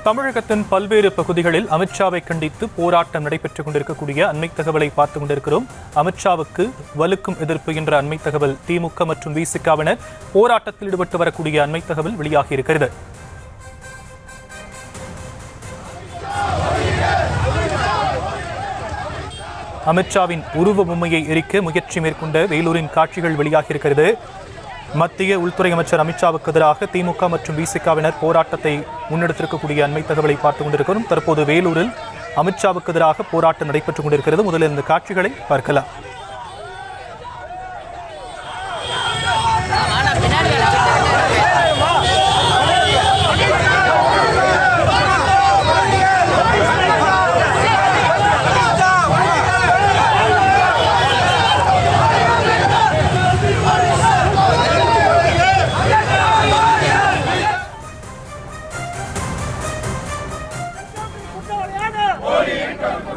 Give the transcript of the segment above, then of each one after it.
தமிழகத்தின் பல்வேறு பகுதிகளில் அமித்ஷாவை கண்டித்து போராட்டம் நடைபெற்றுக் கொண்டிருக்கக்கூடிய அண்மை தகவலை பார்த்துக் கொண்டிருக்கிறோம். அமித்ஷாவுக்கு வலுக்கும் எதிர்ப்பு என்ற அண்மை தகவல் திமுக மற்றும் விசிகாவினர் போராட்டத்தில் ஈடுபட்டு வரக்கூடிய அண்மை தகவல் வெளியாகியிருக்கிறது. அமித்ஷாவின் உருவ பொம்மையை எரிக்க முயற்சி மேற்கொண்ட வேலூரின் காட்சிகள் வெளியாகியிருக்கிறது. மத்திய உள்துறை அமைச்சர் அமித்ஷாவுக்கு எதிராக திமுக மற்றும் விசிகாவினர் போராட்டத்தை முன்னெடுத்திருக்கக்கூடிய அண்மை தகவலை பார்த்துக் கொண்டிருக்கிறோம். தற்போது வேலூரில் அமித்ஷாவுக்கு எதிராக போராட்டம் நடைபெற்றுக் கொண்டிருக்கிறது. முதலில் இந்த காட்சிகளை பார்க்கலாம்.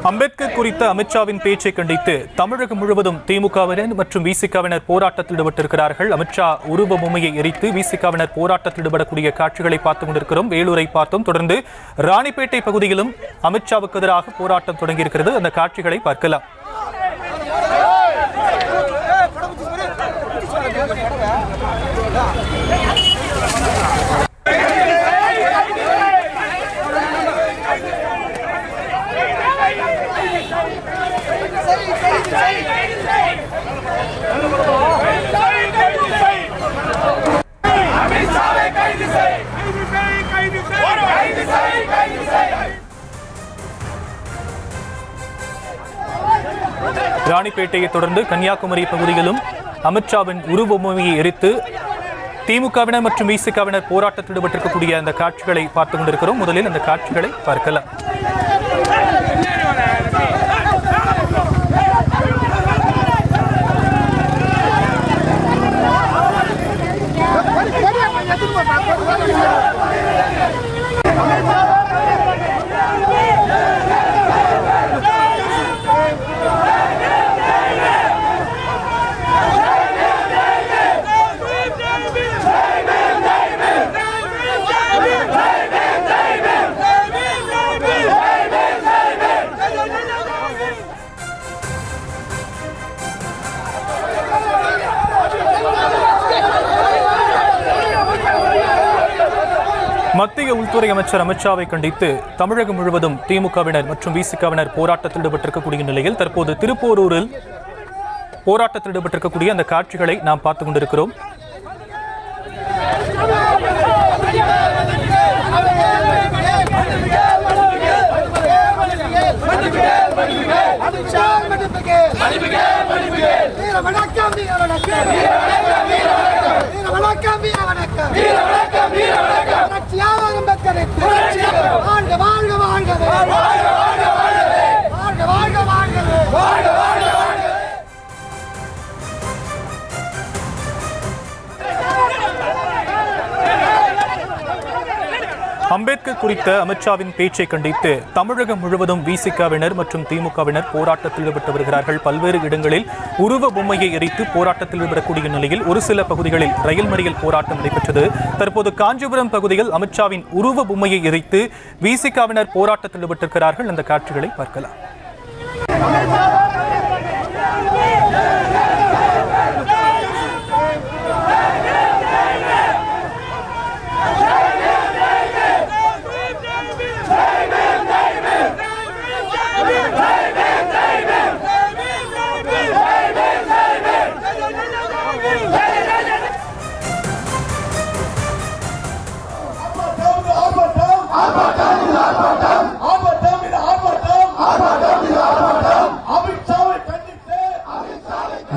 அம்பேத்கர் குறித்த அமித்ஷாவின் பேச்சை கண்டித்து தமிழகம் முழுவதும் திமுகவினர் மற்றும் விசிகாவினர் போராட்டத்தில் ஈடுபட்டிருக்கிறார்கள். அமித்ஷா உருவ பொம்மையை எரித்து விசிகாவினர் போராட்டத்தில் ஈடுபடக்கூடிய காட்சிகளை பார்த்துக் கொண்டிருக்கிறோம். வேலூரை பார்த்தோம். தொடர்ந்து ராணிப்பேட்டை பகுதியிலும் அமித்ஷாவுக்கு எதிராக போராட்டம் தொடங்கியிருக்கிறது. அந்த காட்சிகளை பார்க்கலாம். ராணிப்பேட்டையை தொடர்ந்து கன்னியாகுமரி பகுதியிலும் அமித்ஷாவின் உருவ பொம்மையை எரித்து திமுகவினர் மற்றும் விசிகாவினர் போராட்டத்தில் ஈடுபட்டிருக்கக்கூடிய அந்த காட்சிகளை பார்த்துக் கொண்டிருக்கிறோம். முதலில் அந்த காட்சிகளை பார்க்கலாம். மத்திய உள்துறை அமைச்சர் அமித்ஷாவை கண்டித்து தமிழகம் முழுவதும் திமுகவினர் மற்றும் விசிகாவினர் போராட்டத்தில் ஈடுபட்டிருக்கக்கூடிய நிலையில் தற்போது திருப்போரூரில் போராட்டத்தில் ஈடுபட்டிருக்கக்கூடிய அந்த காட்சிகளை நாம் பார்த்துக் கொண்டிருக்கிறோம். அம்பேத்கர் குறித்த அமித்ஷாவின் பேச்சை கண்டித்து தமிழகம் முழுவதும் விசிகாவினர் மற்றும் திமுகவினர் போராட்டத்தில் ஈடுபட்டு வருகிறார்கள். பல்வேறு இடங்களில் உருவ பொம்மையை எரித்து போராட்டத்தில் ஈடுபடக்கூடிய நிலையில் ஒரு சில பகுதிகளில் ரயில் மறியல் போராட்டம் நடைபெற்றது. தற்போது காஞ்சிபுரம் பகுதியில் அமித்ஷாவின் உருவ பொம்மையை எரித்து விசிகாவினர் போராட்டத்தில் ஈடுபட்டிருக்கிறார்கள். அந்த காட்சிகளை பார்க்கலாம்.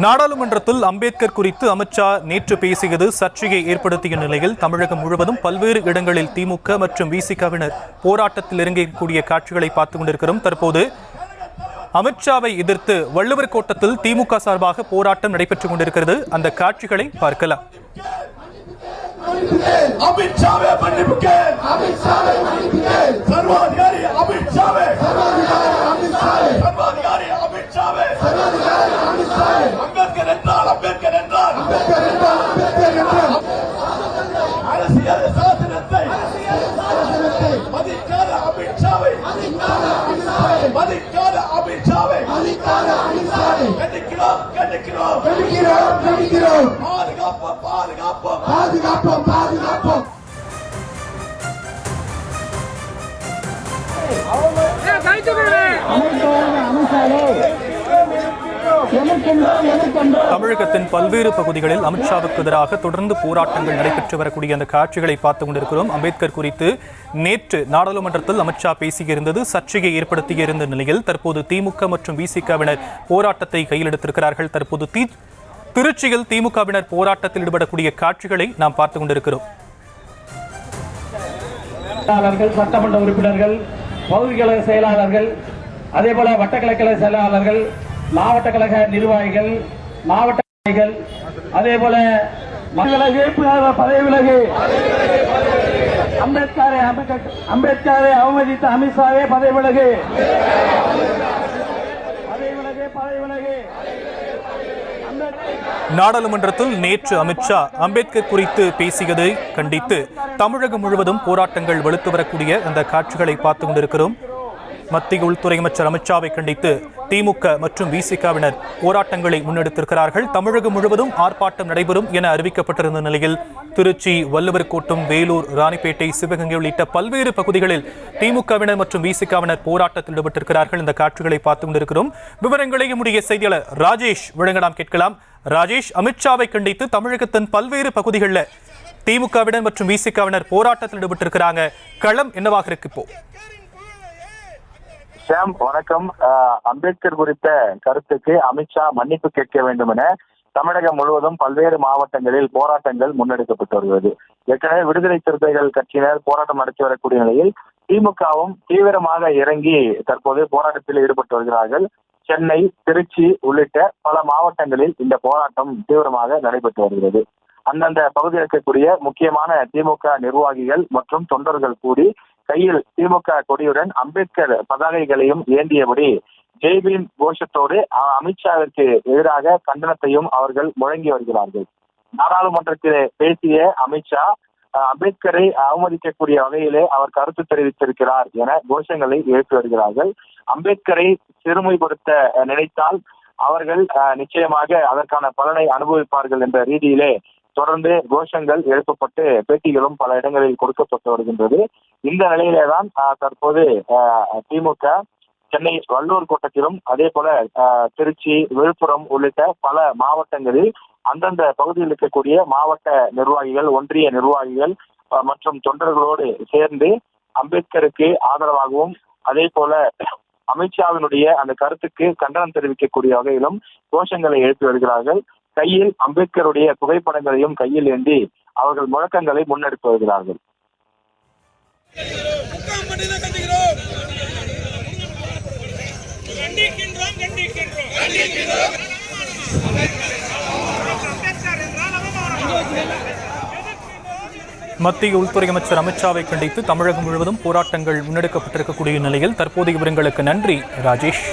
நாடாளுமன்றத்தில் அம்பேத்கர் குறித்து அமித்ஷா நேற்று பேசியது சர்ச்சையை ஏற்படுத்திய நிலையில் தமிழகம் முழுவதும் பல்வேறு இடங்களில் திமுக மற்றும் விசிகாவினர் போராட்டத்தில் இறங்கக்கூடிய காட்சிகளை பார்த்துக் கொண்டிருக்கிறோம். தற்போது அமித்ஷாவை எதிர்த்து வள்ளுவர் கோட்டத்தில் திமுக சார்பாக போராட்டம் நடைபெற்றுக் கொண்டிருக்கிறது. அந்த காட்சிகளை பார்க்கலாம். அரசியல் சாசனத்தை மதிக்காத தமிழகத்தின் பல்வேறு பகுதிகளில் அமித்ஷாவுக்கு எதிராக தொடர்ந்து போராட்டங்கள் நடைபெற்று வரக்கூடிய அந்த காட்சிகளை பார்த்துக் கொண்டிருக்கிறோம். அம்பேத்கர் குறித்து நேற்று நாடாளுமன்றத்தில் அமித்ஷா பேசியிருந்தது சர்ச்சையை ஏற்படுத்தியிருந்த நிலையில் தற்போது திமுக மற்றும் விசிகவினர் போராட்டத்தை கையில் எடுத்திருக்கிறார்கள். தற்போது திருச்சியில் திமுகவினர் போராட்டத்தில் ஈடுபடக்கூடிய காட்சிகளை நாம் பார்த்துக் கொண்டிருக்கிறோம். சட்டமன்ற உறுப்பினர்கள், பகுதி கழக செயலாளர்கள், அதேபோல வட்டக்கழக செயலாளர்கள், மாவட்ட கழக நிர்வாகிகள், மாவட்ட அதேபோல பதவி விலகு, அம்பேத்கரை அவமதித்த அமித்ஷாவே பதவி விலகு, பதவி விலகு. நாடாளுமன்றத்தில் நேற்று அமித்ஷா அம்பேத்கர் குறித்து பேசியதை கண்டித்து தமிழகம் முழுவதும் போராட்டங்கள் வலுத்து வரக்கூடிய அந்த காட்சிகளை பார்த்துக் கொண்டிருக்கிறோம். மத்திய உள்துறை அமைச்சர் அமித்ஷாவை கண்டித்து திமுக மற்றும் விசிகவினர் போராட்டங்களை முன்னெடுத்திருக்கிறார்கள். தமிழகம் முழுவதும் ஆர்ப்பாட்டம் நடைபெறும் என அறிவிக்கப்பட்டிருந்த நிலையில் திருச்சி, வள்ளுவர் கோட்டம், வேலூர், ராணிப்பேட்டை, சிவகங்கை உள்ளிட்ட பல்வேறு பகுதிகளில் திமுகவினர் மற்றும் விசிகவினர் போராட்டத்தில் ஈடுபட்டிருக்கிறார்கள். இந்த காட்சிகளை பார்த்துக் கொண்டிருக்கிறோம். விவரங்களை நம்முடைய செய்தியாளர் ராஜேஷ் வழங்க நாம் கேட்கலாம். ராஜேஷ், அமித்ஷாவை கண்டித்து தமிழகத்தின் பல்வேறு பகுதிகளில் திமுகவினர் மற்றும் விசிகவினர் போராட்டத்தில் ஈடுபட்டிருக்கிறாங்க. களம் என்னவாக இருக்கு இப்போ? ஷாம், வணக்கம். அம்பேத்கர் குறித்த கருத்துக்கு அமித்ஷா மன்னிப்பு கேட்க வேண்டும் என தமிழகம் முழுவதும் பல்வேறு மாவட்டங்களில் போராட்டங்கள் முன்னெடுக்கப்பட்டு வருகிறது. ஏற்கனவே விடுதலை சிறுத்தைகள் கட்சியினர் போராட்டம் நடத்தி வரக்கூடிய நிலையில் திமுகவும் தீவிரமாக இறங்கி தற்போது போராட்டத்தில் ஈடுபட்டு வருகிறார்கள். சென்னை, திருச்சி உள்ளிட்ட பல மாவட்டங்களில் இந்த போராட்டம் தீவிரமாக நடைபெற்று வருகிறது. அந்தந்த பகுதியில் இருக்கக்கூடிய முக்கியமான திமுக நிர்வாகிகள் மற்றும் தொண்டர்கள் கூடி கையில் திமுக கொடியுடன் அம்பேத்கர் பதாகைகளையும் ஏந்தியபடி ஜெய்பீம் கோஷத்தோடு அமித்ஷாவிற்கு எதிராக கண்டனத்தையும் அவர்கள் முழங்கி வருகிறார்கள். நாடாளுமன்றத்தில் பேசிய அமித்ஷா அம்பேத்கரை அவமதிக்கக்கூடிய வகையிலே அவர் கருத்து தெரிவித்திருக்கிறார் என கோஷங்களை எழுப்பி வருகிறார்கள். அம்பேத்கரை சிறுமைப்படுத்த நினைத்தால் அவர்கள் நிச்சயமாக அதற்கான பலனை அனுபவிப்பார்கள் என்ற ரீதியிலே தொடர்ந்து கோஷங்கள் எழுப்பப்பட்டு பேட்டிகளும் பல இடங்களில் கொடுக்கப்பட்டு வருகின்றது. இந்த நிலையிலேதான் தற்போது திமுக சென்னை வள்ளுவர் கோட்டத்திலும் அதே போல திருச்சி, விழுப்புரம் உள்ளிட்ட பல மாவட்டங்களில் அந்தந்த பகுதியில் இருக்கக்கூடிய மாவட்ட நிர்வாகிகள், ஒன்றிய நிர்வாகிகள் மற்றும் தொண்டர்களோடு சேர்ந்து அம்பேத்கருக்கு ஆதரவாகவும் அதே போல அமித்ஷாவினுடைய அந்த கருத்துக்கு கண்டனம் தெரிவிக்கக்கூடிய வகையிலும் கோஷங்களை எழுப்பி வருகிறார்கள். கையில் அம்பேத்கருடைய புகைப்படங்களையும் கையில் ஏந்தி அவர்கள் முழக்கங்களை முன்னெடுத்து வருகிறார்கள். மத்திய உள்துறை அமைச்சர் அமித்ஷாவை கண்டித்து தமிழகம் முழுவதும் போராட்டங்கள் முன்னெடுக்கப்பட்டிருக்கக்கூடிய நிலையில் தற்போதைய விவரங்களுக்கு நன்றி ராஜேஷ்.